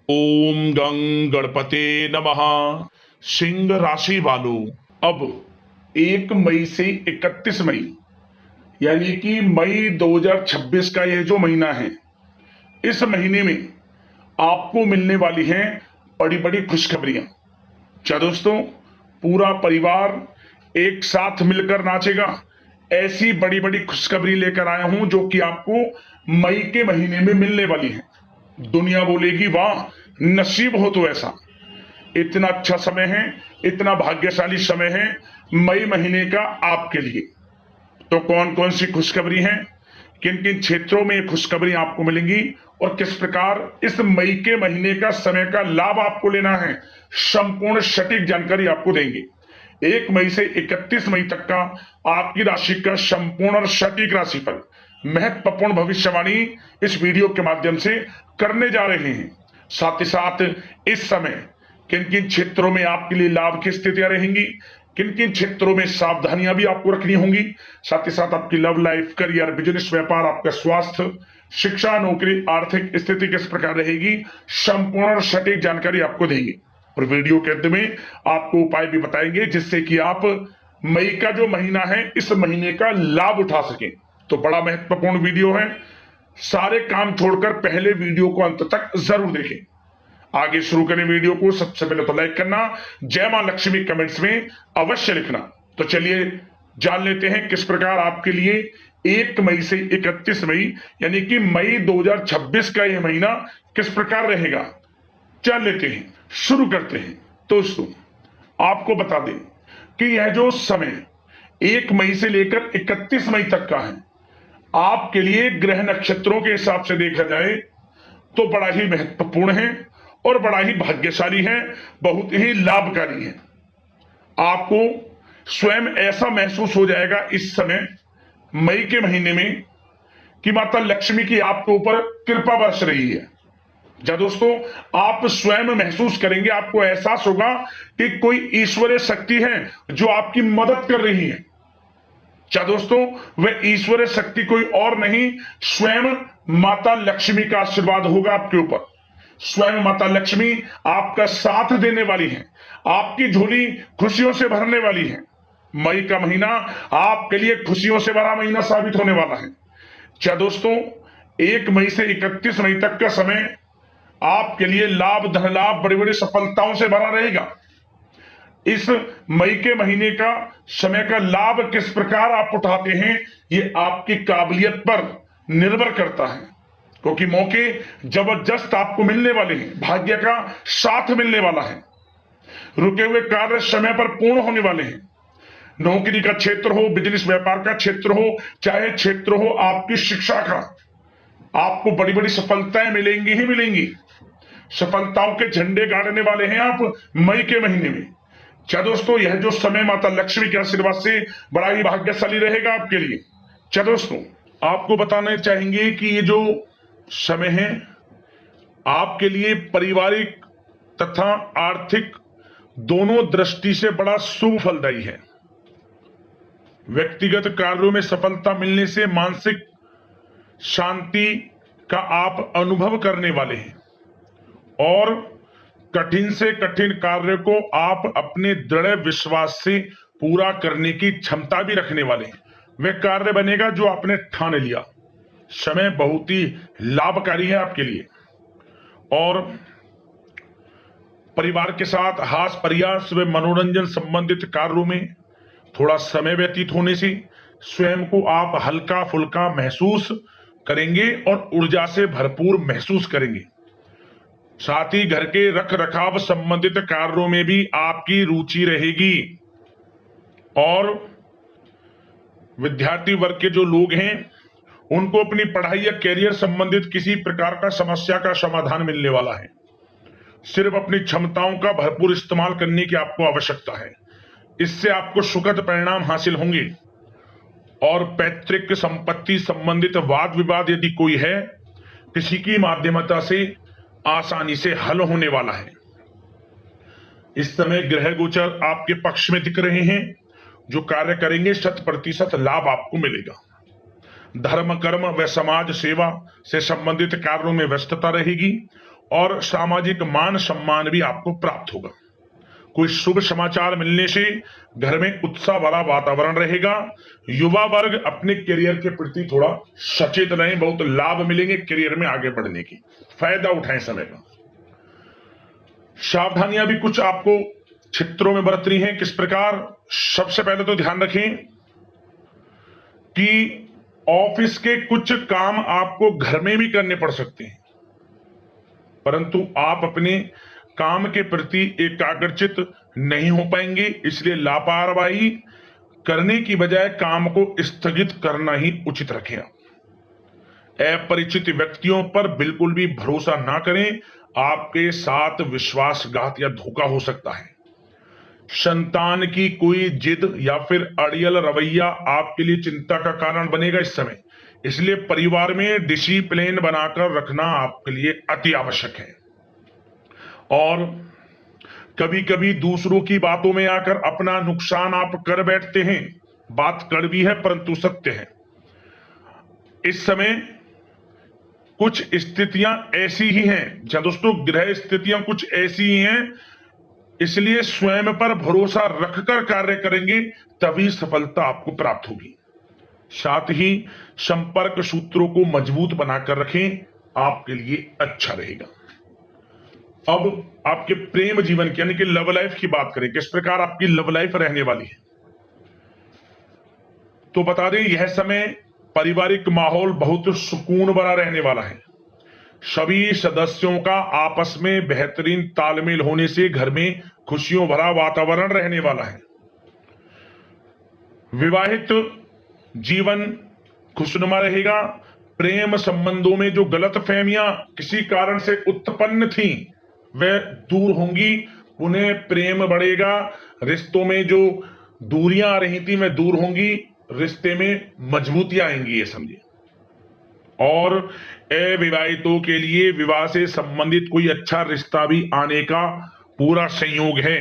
ओम गं गणपते नमः। सिंह राशि वालों, अब 1 मई से 31 मई यानी कि मई 2026 का यह जो महीना है, इस महीने में आपको मिलने वाली हैं बड़ी बड़ी खुशखबरियां। क्या दोस्तों, पूरा परिवार एक साथ मिलकर नाचेगा। ऐसी बड़ी बड़ी खुशखबरी लेकर आया हूं जो कि आपको मई के महीने में मिलने वाली है। दुनिया बोलेगी वाह, नसीब हो तो ऐसा। इतना अच्छा समय है, इतना भाग्यशाली समय है मई महीने का आपके लिए। तो कौन कौन सी खुशखबरी है, किन किन क्षेत्रों में ये खुशखबरी आपको मिलेंगी और किस प्रकार इस मई के महीने का समय का लाभ आपको लेना है, संपूर्ण सटीक जानकारी आपको देंगे। 1 मई से 31 मई तक का आपकी राशि का संपूर्ण और सटीक राशिफल, महत्वपूर्ण भविष्यवाणी इस वीडियो के माध्यम से करने जा रहे हैं। साथ ही साथ इस समय किन किन क्षेत्रों में आपके लिए लाभ की स्थितियां रहेंगी, किन किन क्षेत्रों में सावधानियां भी आपको रखनी होंगी, साथ ही साथ आपकी लव लाइफ, करियर, बिजनेस, व्यापार, आपका स्वास्थ्य, शिक्षा, नौकरी, आर्थिक स्थिति किस प्रकार रहेगी, संपूर्ण और सटीक जानकारी आपको देंगे। और वीडियो के अंत में आपको उपाय भी बताएंगे जिससे कि आप मई का जो महीना है, इस महीने का लाभ उठा सकें। तो बड़ा महत्वपूर्ण वीडियो है, सारे काम छोड़कर पहले वीडियो को अंत तक जरूर देखें। आगे शुरू करें वीडियो को। सबसे पहले तो लाइक करना, जय मां लक्ष्मी कमेंट्स में अवश्य लिखना। तो चलिए जान लेते हैं किस प्रकार आपके लिए 1 मई से 31 मई यानी कि मई 2026 का यह महीना किस प्रकार रहेगा। जान लेते हैं, शुरू करते हैं। दोस्तों, आपको बता दें कि यह जो समय 1 मई से लेकर 31 मई तक का है, आपके लिए ग्रह नक्षत्रों के हिसाब से देखा जाए तो बड़ा ही महत्वपूर्ण है और बड़ा ही भाग्यशाली है, बहुत ही लाभकारी है। आपको स्वयं ऐसा महसूस हो जाएगा इस समय मई के महीने में कि माता लक्ष्मी की आपके ऊपर कृपा बरस रही है। जा दोस्तों, आप स्वयं महसूस करेंगे, आपको एहसास होगा कि कोई ईश्वरीय शक्ति है जो आपकी मदद कर रही है। क्या दोस्तों, वह ईश्वरीय शक्ति कोई और नहीं, स्वयं माता लक्ष्मी का आशीर्वाद होगा आपके ऊपर। स्वयं माता लक्ष्मी आपका साथ देने वाली है, आपकी झोली खुशियों से भरने वाली है। मई का महीना आपके लिए खुशियों से भरा महीना साबित होने वाला है। क्या दोस्तों, 1 मई से 31 मई तक का समय आपके लिए लाभ, धन लाभ, बड़ी बड़ी सफलताओं से भरा रहेगा। इस मई के महीने का समय का लाभ किस प्रकार आप उठाते हैं, ये आपकी काबिलियत पर निर्भर करता है, क्योंकि मौके जबरदस्त आपको मिलने वाले हैं, भाग्य का साथ मिलने वाला है, रुके हुए कार्य समय पर पूर्ण होने वाले हैं। नौकरी का क्षेत्र हो, बिजनेस व्यापार का क्षेत्र हो, चाहे क्षेत्र हो आपकी शिक्षा का, आपको बड़ी बड़ी सफलताएं मिलेंगी ही मिलेंगी। सफलताओं के झंडे गाड़ने वाले हैं आप मई के महीने में। क्या दोस्तों, यह जो समय माता लक्ष्मी के आशीर्वाद से बड़ा ही भाग्यशाली रहेगा आपके लिए। क्या दोस्तों, आपको बताना चाहेंगे कि ये जो समय है आपके लिए पारिवारिक तथा आर्थिक दोनों दृष्टि से बड़ा शुभ फलदायी है। व्यक्तिगत कार्यों में सफलता मिलने से मानसिक शांति का आप अनुभव करने वाले हैं और कठिन से कठिन कार्य को आप अपने दृढ़ विश्वास से पूरा करने की क्षमता भी रखने वाले हैं। वह कार्य बनेगा जो आपने ठान लिया। समय बहुत ही लाभकारी है आपके लिए और परिवार के साथ हास्य प्रयास व मनोरंजन संबंधित कार्यों में थोड़ा समय व्यतीत होने से स्वयं को आप हल्का फुल्का महसूस करेंगे और ऊर्जा से भरपूर महसूस करेंगे। साथ ही घर के रख रखाव संबंधित कार्यों में भी आपकी रुचि रहेगी और विद्यार्थी वर्ग के जो लोग हैं उनको अपनी पढ़ाई या कैरियर संबंधित किसी प्रकार का समस्या का समाधान मिलने वाला है। सिर्फ अपनी क्षमताओं का भरपूर इस्तेमाल करने की आपको आवश्यकता है, इससे आपको सुखद परिणाम हासिल होंगे। और पैतृक संपत्ति संबंधित वाद विवाद यदि कोई है, किसी की माध्यमता से आसानी से हल होने वाला है। इस समय ग्रह गोचर आपके पक्ष में दिख रहे हैं, जो कार्य करेंगे 100% लाभ आपको मिलेगा। धर्म, कर्म व समाज सेवा से संबंधित कार्यों में व्यस्तता रहेगी और सामाजिक मान सम्मान भी आपको प्राप्त होगा। कोई शुभ समाचार मिलने से घर में उत्साह भरा वातावरण रहेगा। युवा वर्ग अपने करियर के प्रति थोड़ा सचेत रहें, बहुत लाभ मिलेंगे करियर में आगे बढ़ने की, फायदा उठाएं समय का। सावधानियां भी कुछ आपको क्षेत्रों में बरतनी है। किस प्रकार? सबसे पहले तो ध्यान रखें कि ऑफिस के कुछ काम आपको घर में भी करने पड़ सकते हैं, परंतु आप अपने काम के प्रति एकाग्रचित नहीं हो पाएंगे, इसलिए लापरवाही करने की बजाय काम को स्थगित करना ही उचित रखें। अपरिचित व्यक्तियों पर बिल्कुल भी भरोसा ना करें, आपके साथ विश्वासघात या धोखा हो सकता है। संतान की कोई जिद या फिर अड़ियल रवैया आपके लिए चिंता का कारण बनेगा इस समय, इसलिए परिवार में डिसिप्लिन बनाकर रखना आपके लिए अति आवश्यक है। और कभी कभी दूसरों की बातों में आकर अपना नुकसान आप कर बैठते हैं। बात कड़वी है परंतु सत्य है। इस समय कुछ स्थितियां ऐसी ही हैं, जी दोस्तों, ग्रह स्थितियां कुछ ऐसी ही हैं, इसलिए स्वयं पर भरोसा रखकर कार्य करेंगे तभी सफलता आपको प्राप्त होगी। साथ ही संपर्क सूत्रों को मजबूत बनाकर रखें, आपके लिए अच्छा रहेगा। अब आपके प्रेम जीवन की यानी कि लव लाइफ की बात करें, किस प्रकार आपकी लव लाइफ रहने वाली है। तो बता दें, यह समय पारिवारिक माहौल बहुत सुकून भरा रहने वाला है। सभी सदस्यों का आपस में बेहतरीन तालमेल होने से घर में खुशियों भरा वातावरण रहने वाला है। विवाहित जीवन खुशनुमा रहेगा। प्रेम संबंधों में जो गलतफहमियां किसी कारण से उत्पन्न थी वह दूर होंगी, उन्हें प्रेम बढ़ेगा। रिश्तों में जो दूरियां आ रही थी वह दूर होंगी, रिश्ते में मजबूतियां आएंगी, ये समझिए। और अविवाहितों के लिए विवाह से संबंधित कोई अच्छा रिश्ता भी आने का पूरा संयोग है।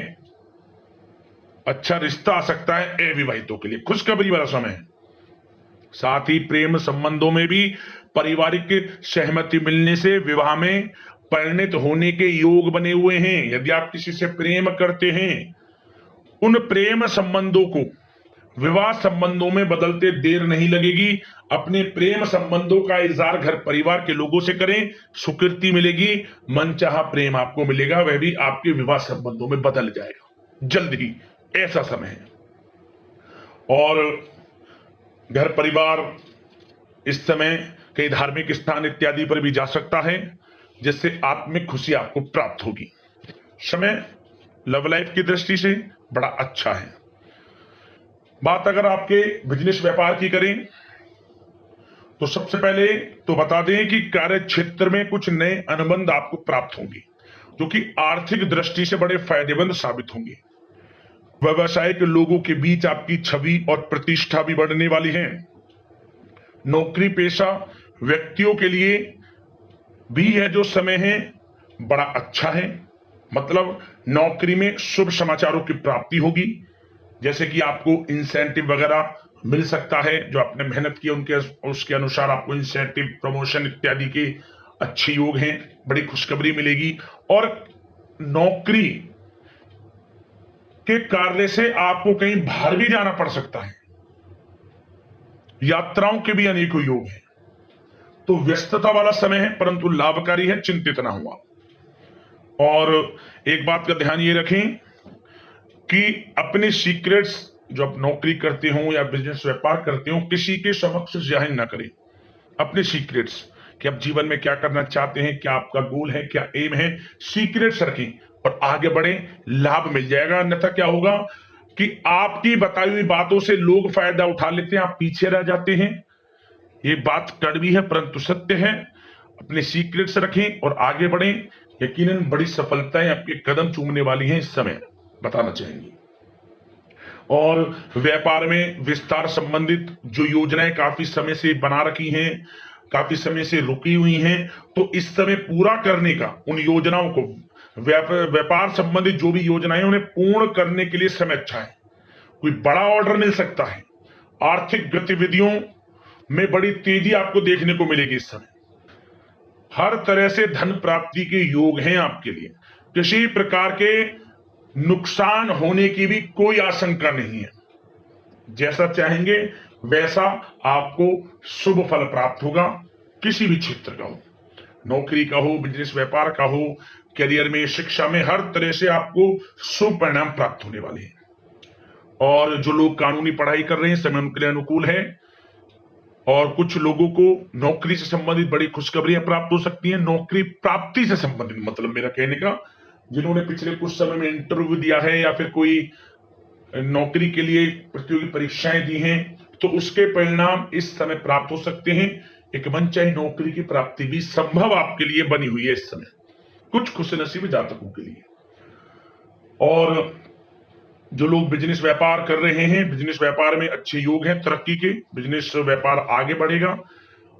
अच्छा रिश्ता आ सकता है अविवाहितों के लिए, खुशखबरी वाला समय है। साथ ही प्रेम संबंधों में भी पारिवारिक सहमति मिलने से विवाह में परिणत होने के योग बने हुए हैं। यदि आप किसी से प्रेम करते हैं, उन प्रेम संबंधों को विवाह संबंधों में बदलते देर नहीं लगेगी। अपने प्रेम संबंधों का इजहार घर परिवार के लोगों से करें, स्वीकृति मिलेगी, मनचाहा प्रेम आपको मिलेगा, वह भी आपके विवाह संबंधों में बदल जाएगा जल्द ही, ऐसा समय है। और घर परिवार इस समय कई धार्मिक स्थान इत्यादि पर भी जा सकता है, जिससे आत्मिक खुशी आपको प्राप्त होगी। समय लव लाइफ की दृष्टि से बड़ा अच्छा है। बात अगर आपके बिजनेस व्यापार की करें तो सबसे पहले तो बता दें कि कार्य क्षेत्र में कुछ नए अनुबंध आपको प्राप्त होंगे, जो कि आर्थिक दृष्टि से बड़े फायदेमंद साबित होंगे। व्यवसायिक लोगों के बीच आपकी छवि और प्रतिष्ठा भी बढ़ने वाली है। नौकरी पेशा व्यक्तियों के लिए भी यह जो समय है बड़ा अच्छा है। मतलब नौकरी में शुभ समाचारों की प्राप्ति होगी, जैसे कि आपको इंसेंटिव वगैरह मिल सकता है, जो आपने मेहनत की उनके उसके अनुसार आपको इंसेंटिव, प्रमोशन इत्यादि के अच्छे योग हैं, बड़ी खुशखबरी मिलेगी। और नौकरी के कार्य से आपको कहीं बाहर भी जाना पड़ सकता है, यात्राओं के भी अनेकों योग हैं। तो व्यस्तता वाला समय है परंतु लाभकारी है, चिंतित ना हुआ। और एक बात का ध्यान ये रखें कि अपने सीक्रेट्स जो आप नौकरी करते हो या बिजनेस व्यापार करते हो, किसी के समक्ष जाहिर ना करें अपने सीक्रेट्स, कि आप जीवन में क्या करना चाहते हैं, क्या आपका गोल है, क्या एम है, सीक्रेट्स रखें और आगे बढ़े, लाभ मिल जाएगा। अन्यथा क्या होगा कि आपकी बताई हुई बातों से लोग फायदा उठा लेते हैं, आप पीछे रह जाते हैं। ये बात कड़वी है परंतु सत्य है। अपने सीक्रेट्स रखें और आगे बढ़ें, यकीनन बड़ी सफलताएं आपके कदम चूमने वाली हैं इस समय, बताना चाहेंगे। और व्यापार में विस्तार संबंधित जो योजनाएं काफी समय से बना रखी हैं, काफी समय से रुकी हुई हैं, तो इस समय पूरा करने का, उन योजनाओं को, व्यापार संबंधित जो भी योजनाएं उन्हें पूर्ण करने के लिए समय अच्छा है। कोई बड़ा ऑर्डर मिल सकता है। आर्थिक गतिविधियों में बड़ी तेजी आपको देखने को मिलेगी इस समय। हर तरह से धन प्राप्ति के योग हैं आपके लिए। किसी प्रकार के नुकसान होने की भी कोई आशंका नहीं है। जैसा चाहेंगे वैसा आपको शुभ फल प्राप्त होगा। किसी भी क्षेत्र का हो, नौकरी का हो, बिजनेस व्यापार का हो, करियर में, शिक्षा में, हर तरह से आपको शुभ परिणाम प्राप्त होने वाले हैं। और जो लोग कानूनी पढ़ाई कर रहे हैं समय उनके लिए अनुकूल है। और कुछ लोगों को नौकरी से संबंधित बड़ी खुशखबरियां प्राप्त हो सकती हैं। नौकरी प्राप्ति से संबंधित मतलब मेरा कहने का, जिन्होंने पिछले कुछ समय में इंटरव्यू दिया है या फिर कोई नौकरी के लिए प्रतियोगी परीक्षाएं दी हैं, तो उसके परिणाम इस समय प्राप्त हो सकते हैं। एक मनचाही नौकरी की प्राप्ति भी संभव आपके लिए बनी हुई है इस समय, कुछ खुशनसीब जातकों के लिए। और जो लोग बिजनेस व्यापार कर रहे हैं, बिजनेस व्यापार में अच्छे योग हैं तरक्की के। बिजनेस व्यापार आगे बढ़ेगा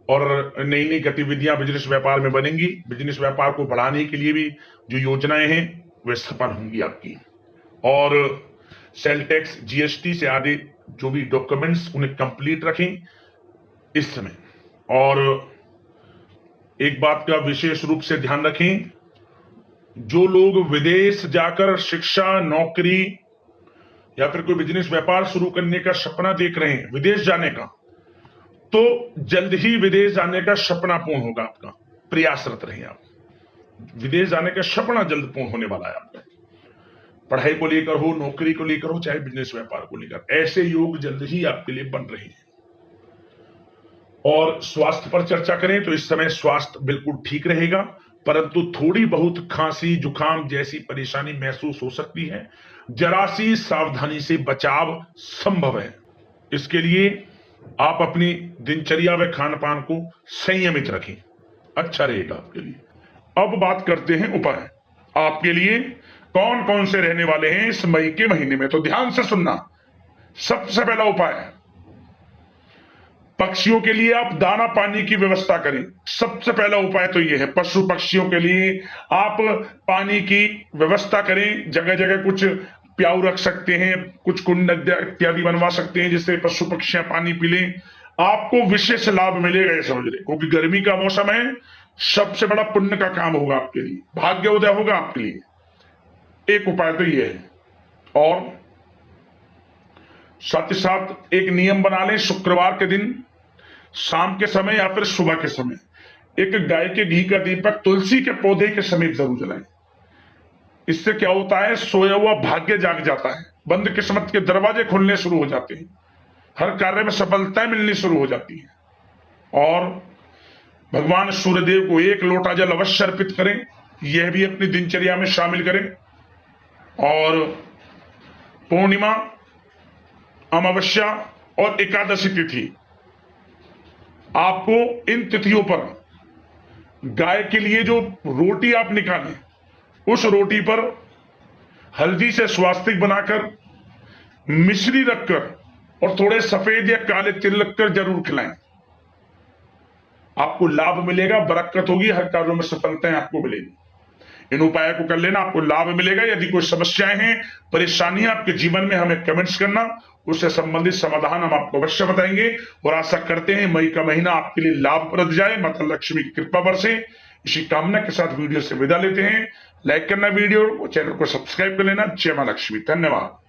और नई नई गतिविधियां बिजनेस व्यापार में बनेंगी। बिजनेस व्यापार को बढ़ाने के लिए भी जो योजनाएं हैं वे सफल होंगी आपकी। और सेल टैक्स, जीएसटी से आदि जो भी डॉक्यूमेंट्स उन्हें कंप्लीट रखें इस समय। और एक बात का विशेष रूप से ध्यान रखें, जो लोग विदेश जाकर शिक्षा, नौकरी या फिर कोई बिजनेस व्यापार शुरू करने का सपना देख रहे हैं, विदेश जाने का, तो जल्द ही विदेश जाने का सपना पूर्ण होगा आपका। प्रयासरत रहें आप। विदेश जाने का सपना जल्द पूर्ण होने वाला है आपका। पढ़ाई को लेकर हो, नौकरी को लेकर हो, चाहे बिजनेस व्यापार को लेकर, ऐसे योग जल्द ही आपके लिए बन रहे हैं। और स्वास्थ्य पर चर्चा करें तो इस समय स्वास्थ्य बिल्कुल ठीक रहेगा, परंतु थोड़ी बहुत खांसी, जुकाम जैसी परेशानी महसूस हो सकती है। जरा सी सावधानी से बचाव संभव है। इसके लिए आप अपनी दिनचर्या व खान पान को संयमित रखें, अच्छा रहेगा आपके लिए। अब बात करते हैं उपाय। आपके लिए कौन कौन से रहने वाले हैं इस मई के महीने में, तो ध्यान से सुनना। सबसे पहला उपाय है, पक्षियों के लिए आप दाना पानी की व्यवस्था करें। सबसे पहला उपाय तो यह है, पशु पक्षियों के लिए आप पानी की व्यवस्था करें। जगह जगह कुछ प्याऊ रख सकते हैं, कुछ कुंड इत्यादि बनवा सकते हैं जिससे पशु पक्षियां पानी पी लें। आपको विशेष लाभ मिलेगा ये समझ लें, क्योंकि गर्मी का मौसम है। सबसे बड़ा पुण्य का काम होगा आपके लिए, भाग्य उदय होगा आपके लिए। एक उपाय तो ये है। और साथ ही साथ एक नियम बना लें, शुक्रवार के दिन शाम के समय या फिर सुबह के समय एक गाय के घी का दीपक तुलसी के पौधे के समीप जरूर जलाएं। इससे क्या होता है, सोया हुआ भाग्य जाग जाता है, बंद किस्मत के दरवाजे खुलने शुरू हो जाते हैं, हर कार्य में सफलताएं मिलनी शुरू हो जाती है। और भगवान सूर्यदेव को 1 लोटा जल अवश्य अर्पित करें, यह भी अपनी दिनचर्या में शामिल करें। और पूर्णिमा, अमावस्या और एकादशी तिथि, आपको इन तिथियों पर गाय के लिए जो रोटी आप निकालें, उस रोटी पर हल्दी से स्वास्तिक बनाकर, मिश्री रखकर और थोड़े सफेद या काले तिल रखकर जरूर खिलाएं। आपको लाभ मिलेगा, बरकत होगी, हर कार्यों में सफलताएं आपको मिलेगी। इन उपायों को कर लेना, आपको लाभ मिलेगा। यदि कोई समस्याएं हैं, परेशानियां आपके जीवन में, हमें कमेंट्स करना, उससे संबंधित समाधान हम आपको अवश्य बताएंगे। और आशा करते हैं मई का महीना आपके लिए लाभप्रद जाए, माता लक्ष्मी की कृपा बरसे। इसी कामना के साथ वीडियो से विदा लेते हैं। लाइक करना वीडियो, चैनल को सब्सक्राइब कर लेना। जय मां लक्ष्मी। धन्यवाद।